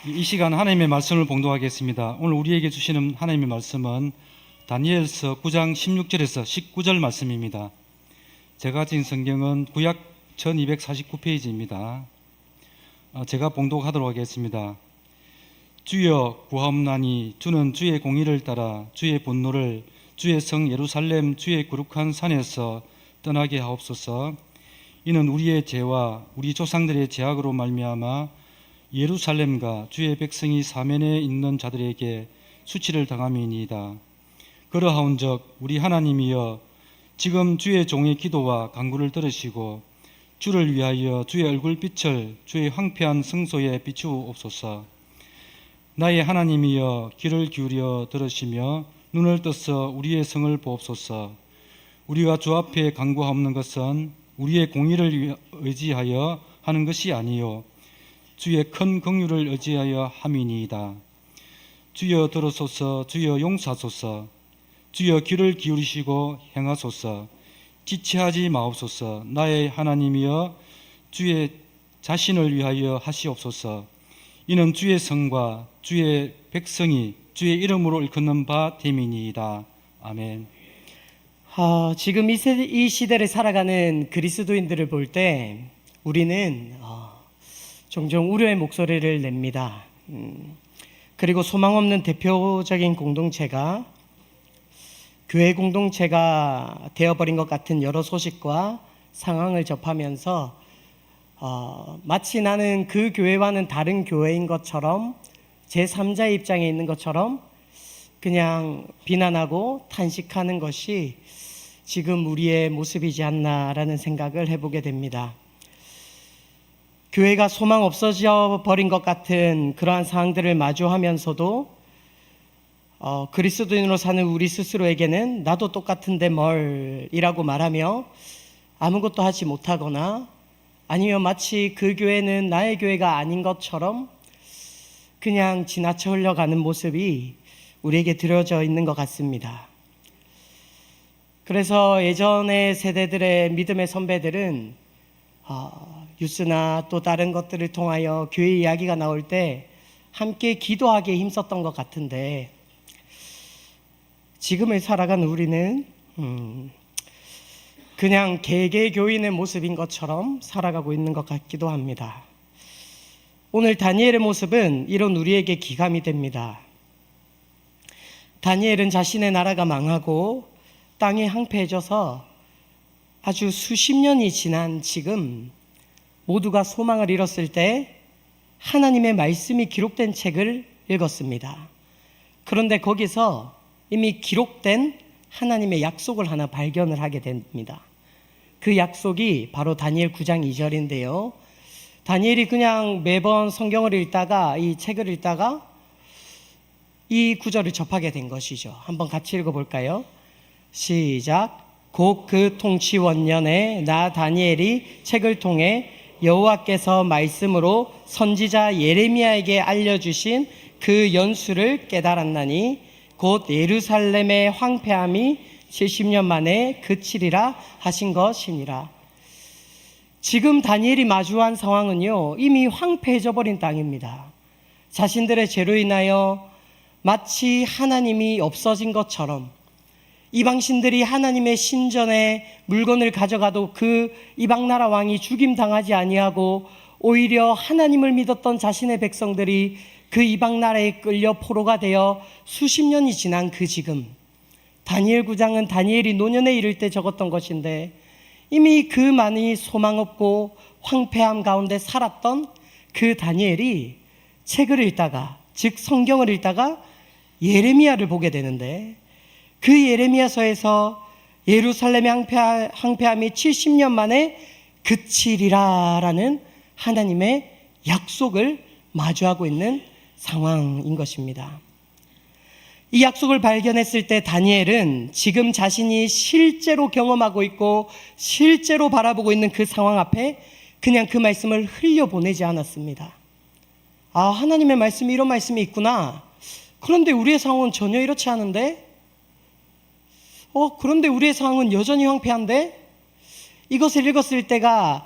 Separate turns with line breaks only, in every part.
이 시간 하나님의 말씀을 봉독하겠습니다. 오늘 우리에게 주시는 하나님의 말씀은 다니엘서 9장 16절에서 19절 말씀입니다. 제가 가진 성경은 구약 1249페이지입니다. 제가 봉독하도록 하겠습니다. 주여 구하옵나니 주는 주의 공의를 따라 주의 분노를 주의 성 예루살렘 주의 거룩한 산에서 떠나게 하옵소서. 이는 우리의 죄와 우리 조상들의 죄악으로 말미암아 예루살렘과 주의 백성이 사면에 있는 자들에게 수치를 당함이니이다. 그러하온즉 우리 하나님이여 지금 주의 종의 기도와 간구를 들으시고 주를 위하여 주의 얼굴빛을 주의 황폐한 성소에 비추옵소서. 나의 하나님이여 귀를 기울여 들으시며 눈을 떠서 우리의 성을 보옵소서. 우리가 주 앞에 간구하옵는 것은 우리의 공의를 의지하여 하는 것이 아니요 주의 큰 긍휼을 의지하여 함이니이다. 주여 들으소서. 주여 용서하소서. 주여 귀를 기울이시고 행하소서. 지체하지 마옵소서. 나의 하나님이여 주의 자신을 위하여 하시옵소서. 이는 주의 성과 주의 백성이 주의 이름으로 일컫는 바 됨이니이다. 아멘.
지금 이 시대를 살아가는 그리스도인들을 볼 때 우리는 종종 우려의 목소리를 냅니다. 그리고 소망 없는 대표적인 공동체가 교회 공동체가 되어버린 것 같은 여러 소식과 상황을 접하면서 마치 나는 그 교회와는 다른 교회인 것처럼 제3자의 입장에 있는 것처럼 그냥 비난하고 탄식하는 것이 지금 우리의 모습이지 않나라는 생각을 해보게 됩니다. 교회가 소망 없어져 버린 것 같은 그러한 상황들을 마주하면서도 그리스도인으로 사는 우리 스스로에게는 나도 똑같은데 뭘 이라고 말하며 아무것도 하지 못하거나 아니면 마치 그 교회는 나의 교회가 아닌 것처럼 그냥 지나쳐 흘러가는 모습이 우리에게 들어져 있는 것 같습니다. 그래서 예전의 세대들의 믿음의 선배들은 뉴스나 또 다른 것들을 통하여 교회 이야기가 나올 때 함께 기도하기에 힘썼던 것 같은데 지금을 살아간 우리는 그냥 개개 교인의 모습인 것처럼 살아가고 있는 것 같기도 합니다. 오늘 다니엘의 모습은 이런 우리에게 기감이 됩니다. 다니엘은 자신의 나라가 망하고 땅이 황폐해져서 아주 수십 년이 지난 지금 모두가 소망을 잃었을 때 하나님의 말씀이 기록된 책을 읽었습니다. 그런데 거기서 이미 기록된 하나님의 약속을 하나 발견을 하게 됩니다. 그 약속이 바로 다니엘 9장 2절인데요. 다니엘이 그냥 매번 성경을 읽다가 이 책을 읽다가 이 구절을 접하게 된 것이죠. 한번 같이 읽어볼까요? 시작. 곧 그 통치 원년에 나 다니엘이 책을 통해 여호와께서 말씀으로 선지자 예레미야에게 알려주신 그 연수를 깨달았나니 곧 예루살렘의 황폐함이 70년 만에 그치리라 하신 것이니라. 지금 다니엘이 마주한 상황은요, 이미 황폐해져 버린 땅입니다. 자신들의 죄로 인하여 마치 하나님이 없어진 것처럼 이방신들이 하나님의 신전에 물건을 가져가도 그 이방나라 왕이 죽임당하지 아니하고 오히려 하나님을 믿었던 자신의 백성들이 그 이방나라에 끌려 포로가 되어 수십 년이 지난 그 지금, 다니엘 9장은 다니엘이 노년에 이를 때 적었던 것인데 이미 그 많이 소망 없고 황폐함 가운데 살았던 그 다니엘이 책을 읽다가, 즉 성경을 읽다가 예레미야를 보게 되는데 그 예레미야서에서 예루살렘의 황폐함이 70년 만에 그치리라라는 하나님의 약속을 마주하고 있는 상황인 것입니다. 이 약속을 발견했을 때 다니엘은 지금 자신이 실제로 경험하고 있고 실제로 바라보고 있는 그 상황 앞에 그냥 그 말씀을 흘려보내지 않았습니다. 하나님의 말씀이 이런 말씀이 있구나. 그런데 우리의 상황은 전혀 이렇지 않은데? 그런데 우리의 상황은 여전히 황폐한데? 이것을 읽었을 때가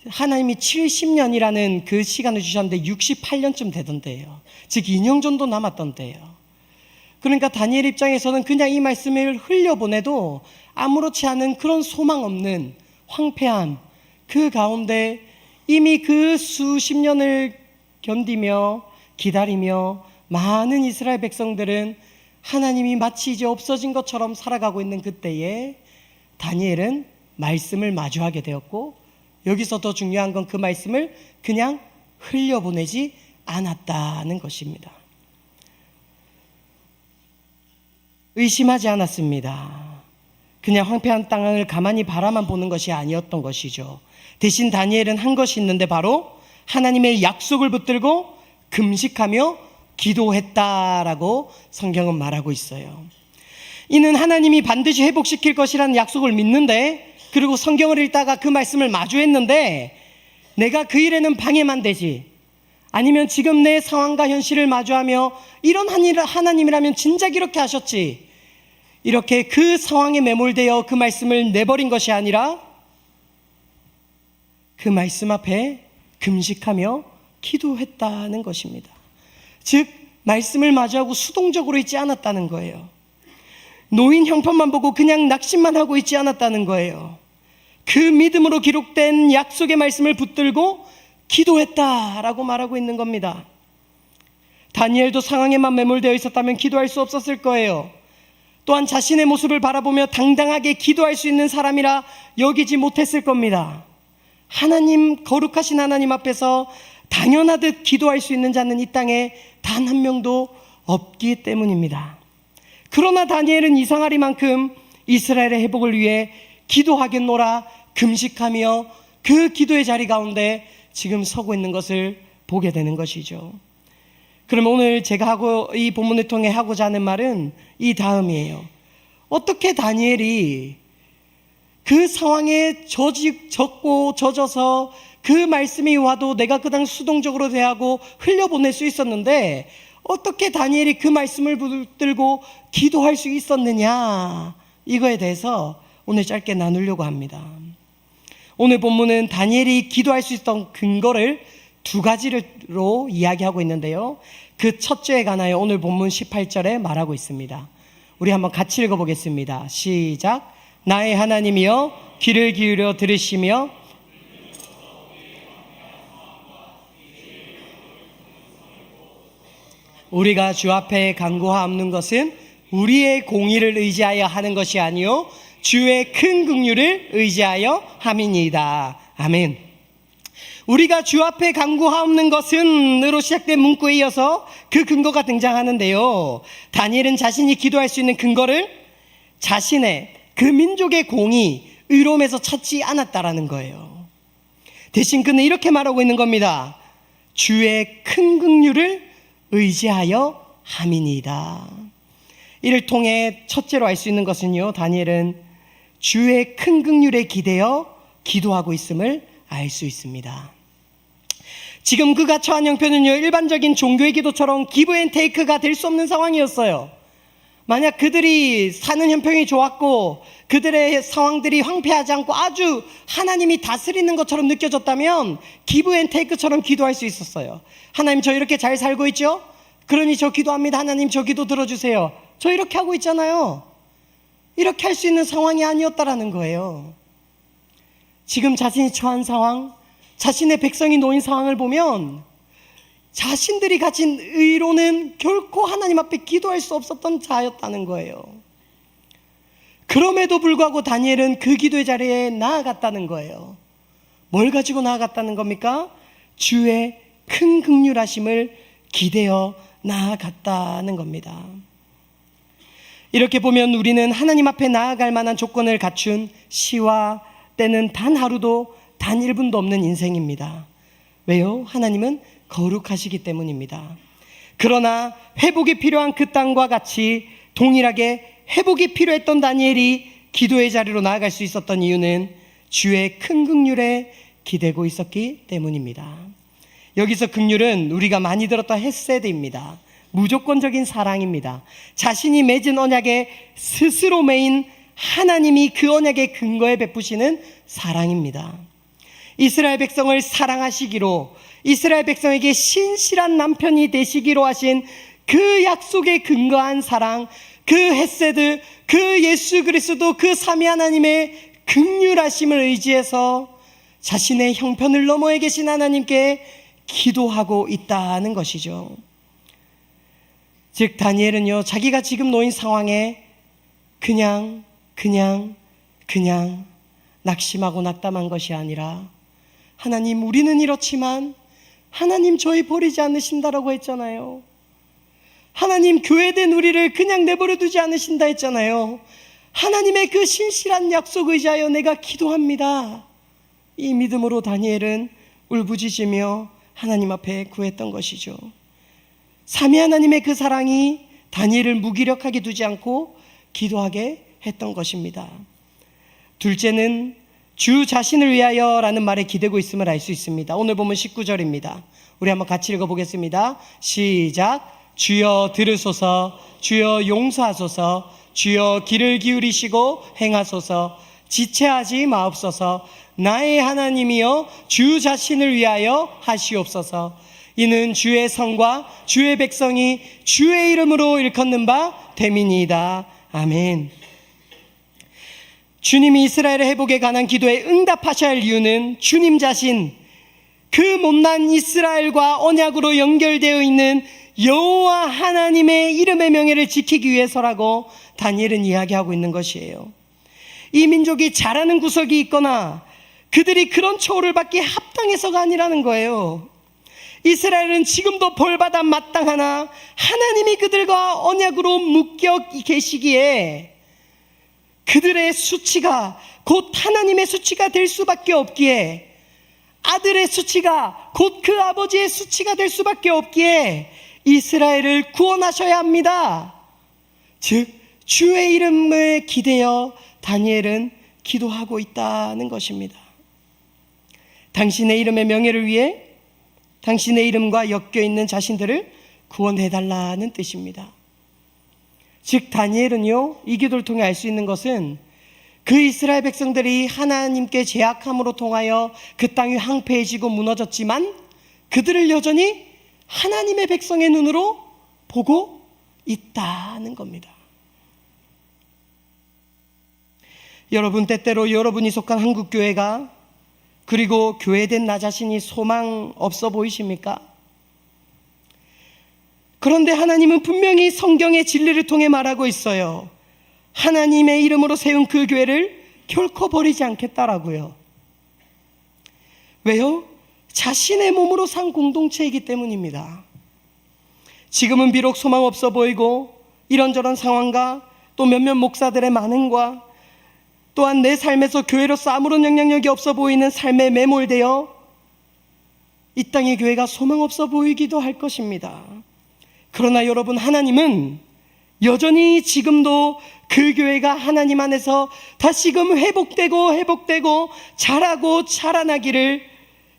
하나님이 70년이라는 그 시간을 주셨는데 68년쯤 되던데요. 즉 2년 정도 남았던데요. 그러니까 다니엘 입장에서는 그냥 이 말씀을 흘려보내도 아무렇지 않은 그런 소망 없는 황폐함, 그 가운데 이미 그 수십 년을 견디며 기다리며 많은 이스라엘 백성들은 하나님이 마치 이제 없어진 것처럼 살아가고 있는 그때에 다니엘은 말씀을 마주하게 되었고, 여기서 더 중요한 건 그 말씀을 그냥 흘려보내지 않았다는 것입니다. 의심하지 않았습니다. 그냥 황폐한 땅을 가만히 바라만 보는 것이 아니었던 것이죠. 대신 다니엘은 한 것이 있는데 바로 하나님의 약속을 붙들고 금식하며 기도했다라고 성경은 말하고 있어요. 이는 하나님이 반드시 회복시킬 것이라는 약속을 믿는데, 그리고 성경을 읽다가 그 말씀을 마주했는데 내가 그 일에는 방해만 되지, 아니면 지금 내 상황과 현실을 마주하며 이런 하나님이라면 진작 이렇게 하셨지, 이렇게 그 상황에 매몰되어 그 말씀을 내버린 것이 아니라 그 말씀 앞에 금식하며 기도했다는 것입니다. 즉 말씀을 마주하고 수동적으로 있지 않았다는 거예요. 노인 형편만 보고 그냥 낙심만 하고 있지 않았다는 거예요. 그 믿음으로 기록된 약속의 말씀을 붙들고 기도했다라고 말하고 있는 겁니다. 다니엘도 상황에만 매몰되어 있었다면 기도할 수 없었을 거예요. 또한 자신의 모습을 바라보며 당당하게 기도할 수 있는 사람이라 여기지 못했을 겁니다. 하나님, 거룩하신 하나님 앞에서 당연하듯 기도할 수 있는 자는 이 땅에 단 한 명도 없기 때문입니다. 그러나 다니엘은 이상하리만큼 이스라엘의 회복을 위해 기도하겠노라 금식하며 그 기도의 자리 가운데 지금 서고 있는 것을 보게 되는 것이죠. 그러면 오늘 제가 이 본문을 통해 하고자 하는 말은 이 다음이에요. 어떻게 다니엘이 그 상황에 젖어서 그 말씀이 와도 내가 그당 수동적으로 대하고 흘려보낼 수 있었는데 어떻게 다니엘이 그 말씀을 붙들고 기도할 수 있었느냐, 이거에 대해서 오늘 짧게 나누려고 합니다. 오늘 본문은 다니엘이 기도할 수 있었던 근거를 두 가지로 이야기하고 있는데요, 그 첫째에 관하여 오늘 본문 18절에 말하고 있습니다. 우리 한번 같이 읽어보겠습니다. 시작. 나의 하나님이여 귀를 기울여 들으시며 우리가 주 앞에 간구하옵는 것은 우리의 공의를 의지하여 하는 것이 아니요 주의 큰 긍휼을 의지하여 함이니이다. 아멘. 우리가 주 앞에 간구하옵는 것은으로 시작된 문구에 이어서 그 근거가 등장하는데요, 다니엘은 자신이 기도할 수 있는 근거를 자신의 그 민족의 공의, 의로움에서 찾지 않았다라는 거예요. 대신 그는 이렇게 말하고 있는 겁니다. 주의 큰 긍휼을 의지하여 함이니이다. 이를 통해 첫째로 알 수 있는 것은요, 다니엘은 주의 큰 긍휼에 기대어 기도하고 있음을 알 수 있습니다. 지금 그가 처한 형편은요, 일반적인 종교의 기도처럼 기브 앤 테이크가 될 수 없는 상황이었어요. 만약 그들이 사는 형편이 좋았고 그들의 상황들이 황폐하지 않고 아주 하나님이 다스리는 것처럼 느껴졌다면 기브 앤 테이크처럼 기도할 수 있었어요. 하나님, 저 이렇게 잘 살고 있죠? 그러니 저 기도합니다. 하나님, 저 기도 들어주세요. 저 이렇게 하고 있잖아요. 이렇게 할 수 있는 상황이 아니었다라는 거예요. 지금 자신이 처한 상황, 자신의 백성이 놓인 상황을 보면 자신들이 가진 의로는 결코 하나님 앞에 기도할 수 없었던 자였다는 거예요. 그럼에도 불구하고 다니엘은 그 기도의 자리에 나아갔다는 거예요. 뭘 가지고 나아갔다는 겁니까? 주의 큰 긍휼하심을 기대어 나아갔다는 겁니다. 이렇게 보면 우리는 하나님 앞에 나아갈 만한 조건을 갖춘 시와 때는 단 하루도 단 1분도 없는 인생입니다. 왜요? 하나님은 거룩하시기 때문입니다. 그러나 회복이 필요한 그 땅과 같이 동일하게 회복이 필요했던 다니엘이 기도의 자리로 나아갈 수 있었던 이유는 주의 큰 긍휼에 기대고 있었기 때문입니다. 여기서 긍휼은 우리가 많이 들었던 헤세드입니다. 무조건적인 사랑입니다. 자신이 맺은 언약에 스스로 매인 하나님이 그 언약의 근거에 베푸시는 사랑입니다. 이스라엘 백성을 사랑하시기로, 이스라엘 백성에게 신실한 남편이 되시기로 하신 그 약속에 근거한 사랑, 그 헤세드, 그 예수 그리스도, 그 삼위 하나님의 긍휼하심을 의지해서 자신의 형편을 너머에 계신 하나님께 기도하고 있다는 것이죠. 즉 다니엘은요, 자기가 지금 놓인 상황에 그냥 낙심하고 낙담한 것이 아니라, 하나님, 우리는 이렇지만 하나님 저희 버리지 않으신다라고 했잖아요. 하나님, 교회된 우리를 그냥 내버려 두지 않으신다 했잖아요. 하나님의 그 신실한 약속 의지하여 내가 기도합니다. 이 믿음으로 다니엘은 울부짖으며 하나님 앞에 구했던 것이죠. 삼위 하나님의 그 사랑이 다니엘을 무기력하게 두지 않고 기도하게 했던 것입니다. 둘째는 주 자신을 위하여 라는 말에 기대고 있음을 알 수 있습니다. 오늘 보면 19절입니다. 우리 한번 같이 읽어보겠습니다. 시작. 주여 들으소서, 주여 용서하소서, 주여 귀를 기울이시고 행하소서, 지체하지 마옵소서. 나의 하나님이여 주 자신을 위하여 하시옵소서. 이는 주의 성과 주의 백성이 주의 이름으로 일컫는 바 됨이니이다. 아멘. 주님이 이스라엘의 회복에 관한 기도에 응답하셔야 할 이유는 주님 자신, 그 못난 이스라엘과 언약으로 연결되어 있는 여호와 하나님의 이름의 명예를 지키기 위해서라고 다니엘은 이야기하고 있는 것이에요. 이 민족이 잘하는 구석이 있거나 그들이 그런 처우를 받기에 합당해서가 아니라는 거예요. 이스라엘은 지금도 벌받아 마땅하나 하나님이 그들과 언약으로 묶여 계시기에 그들의 수치가 곧 하나님의 수치가 될 수밖에 없기에, 아들의 수치가 곧 그 아버지의 수치가 될 수밖에 없기에 이스라엘을 구원하셔야 합니다. 즉 주의 이름을 기대어 다니엘은 기도하고 있다는 것입니다. 당신의 이름의 명예를 위해 당신의 이름과 엮여있는 자신들을 구원해달라는 뜻입니다. 즉 다니엘은요, 이 기도를 통해 알 수 있는 것은 그 이스라엘 백성들이 하나님께 제약함으로 통하여 그 땅이 황폐해지고 무너졌지만 그들을 여전히 하나님의 백성의 눈으로 보고 있다는 겁니다. 여러분, 때때로 여러분이 속한 한국교회가, 그리고 교회된 나 자신이 소망 없어 보이십니까? 그런데 하나님은 분명히 성경의 진리를 통해 말하고 있어요. 하나님의 이름으로 세운 그 교회를 결코 버리지 않겠다라고요. 왜요? 자신의 몸으로 산 공동체이기 때문입니다. 지금은 비록 소망 없어 보이고 이런저런 상황과 또 몇몇 목사들의 만행과 또한 내 삶에서 교회로서 아무런 영향력이 없어 보이는 삶에 매몰되어 이 땅의 교회가 소망 없어 보이기도 할 것입니다. 그러나 여러분, 하나님은 여전히 지금도 그 교회가 하나님 안에서 다시금 회복되고 자라고 자라나기를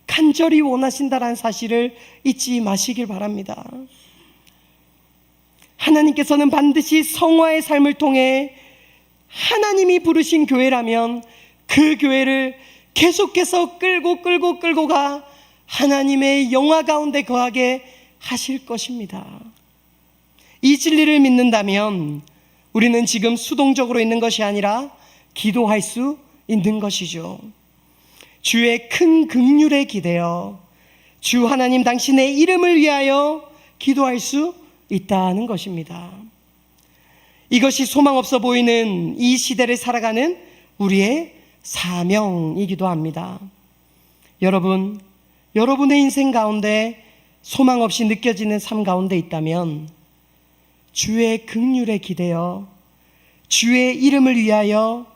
간절히 원하신다는 사실을 잊지 마시길 바랍니다. 하나님께서는 반드시 성화의 삶을 통해 하나님이 부르신 교회라면 그 교회를 계속해서 끌고 가 하나님의 영화 가운데 거하게 하실 것입니다. 이 진리를 믿는다면 우리는 지금 수동적으로 있는 것이 아니라 기도할 수 있는 것이죠. 주의 큰 긍휼에 기대어 주 하나님 당신의 이름을 위하여 기도할 수 있다는 것입니다. 이것이 소망 없어 보이는 이 시대를 살아가는 우리의 사명이기도 합니다. 여러분, 여러분의 인생 가운데 소망 없이 느껴지는 삶 가운데 있다면 주의 긍휼에 기대어 주의 이름을 위하여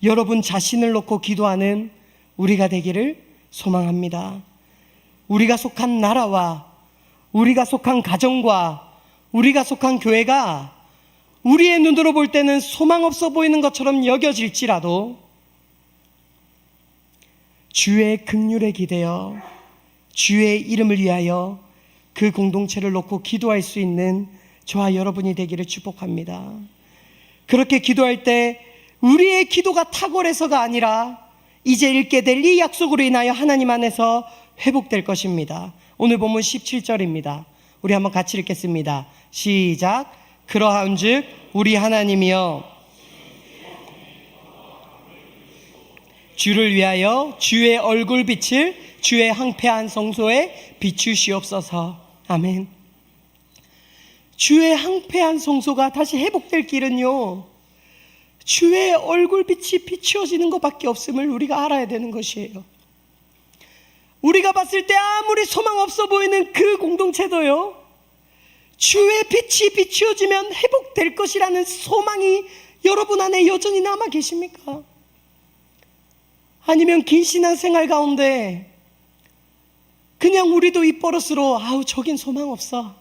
여러분 자신을 놓고 기도하는 우리가 되기를 소망합니다. 우리가 속한 나라와 우리가 속한 가정과 우리가 속한 교회가 우리의 눈으로 볼 때는 소망 없어 보이는 것처럼 여겨질지라도 주의 긍휼에 기대어 주의 이름을 위하여 그 공동체를 놓고 기도할 수 있는 저와 여러분이 되기를 축복합니다. 그렇게 기도할 때 우리의 기도가 탁월해서가 아니라 이제 읽게 될 이 약속으로 인하여 하나님 안에서 회복될 것입니다. 오늘 본문 17절입니다. 우리 한번 같이 읽겠습니다. 시작. 그러한즉 우리 하나님이여 주를 위하여 주의 얼굴빛을 주의 황폐한 성소에 비추시옵소서. 아멘. 주의 황폐한 성소가 다시 회복될 길은요, 주의 얼굴빛이 비추어지는 것밖에 없음을 우리가 알아야 되는 것이에요. 우리가 봤을 때 아무리 소망 없어 보이는 그 공동체도요, 주의 빛이 비추어지면 회복될 것이라는 소망이 여러분 안에 여전히 남아 계십니까? 아니면 긴 신앙생활 가운데 그냥 우리도 입버릇으로 아우 저긴 소망 없어,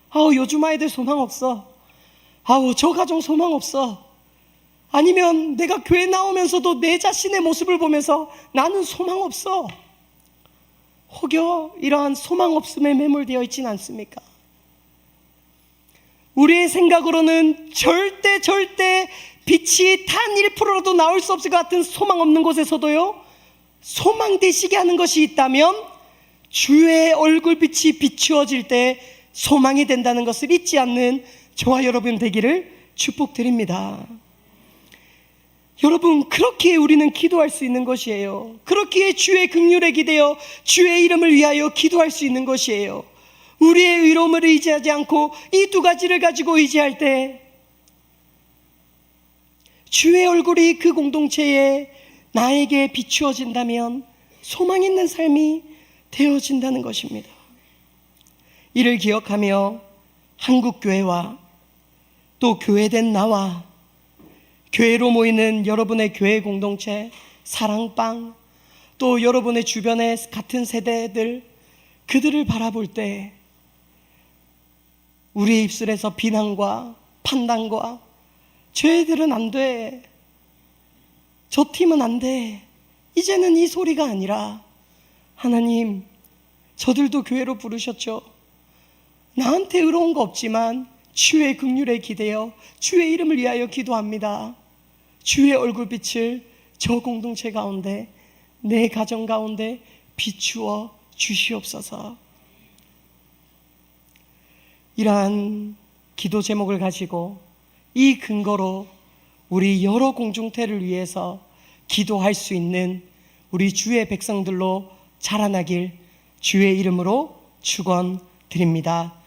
아우 요즘 아이들 소망 없어, 아우 저 가정 소망 없어, 아니면 내가 교회 나오면서도 내 자신의 모습을 보면서 나는 소망 없어, 혹여 이러한 소망 없음에 매몰되어 있지는 않습니까? 우리의 생각으로는 절대 빛이 단 1%라도 나올 수 없을 것 같은 소망 없는 곳에서도요, 소망 되시게 하는 것이 있다면 주의 얼굴빛이 비추어질 때 소망이 된다는 것을 잊지 않는 저와 여러분 되기를 축복드립니다. 여러분, 그렇기에 우리는 기도할 수 있는 것이에요. 그렇기에 주의 긍휼에 기대어 주의 이름을 위하여 기도할 수 있는 것이에요. 우리의 의로움을 의지하지 않고 이 두 가지를 가지고 의지할 때 주의 얼굴이 그 공동체에 나에게 비추어진다면 소망 있는 삶이 되어진다는 것입니다. 이를 기억하며 한국교회와 또 교회된 나와 교회로 모이는 여러분의 교회 공동체, 사랑방, 또 여러분의 주변의 같은 세대들, 그들을 바라볼 때 우리의 입술에서 비난과 판단과 쟤들은 안 돼, 저 팀은 안 돼, 이제는 이 소리가 아니라 하나님, 저들도 교회로 부르셨죠. 나한테 의로운 거 없지만 주의 긍휼에 기대어 주의 이름을 위하여 기도합니다. 주의 얼굴빛을 저 공동체 가운데, 내 가정 가운데 비추어 주시옵소서. 이러한 기도 제목을 가지고 이 근거로 우리 여러 공동체를 위해서 기도할 수 있는 우리 주의 백성들로 자라나길 주의 이름으로 축원드립니다.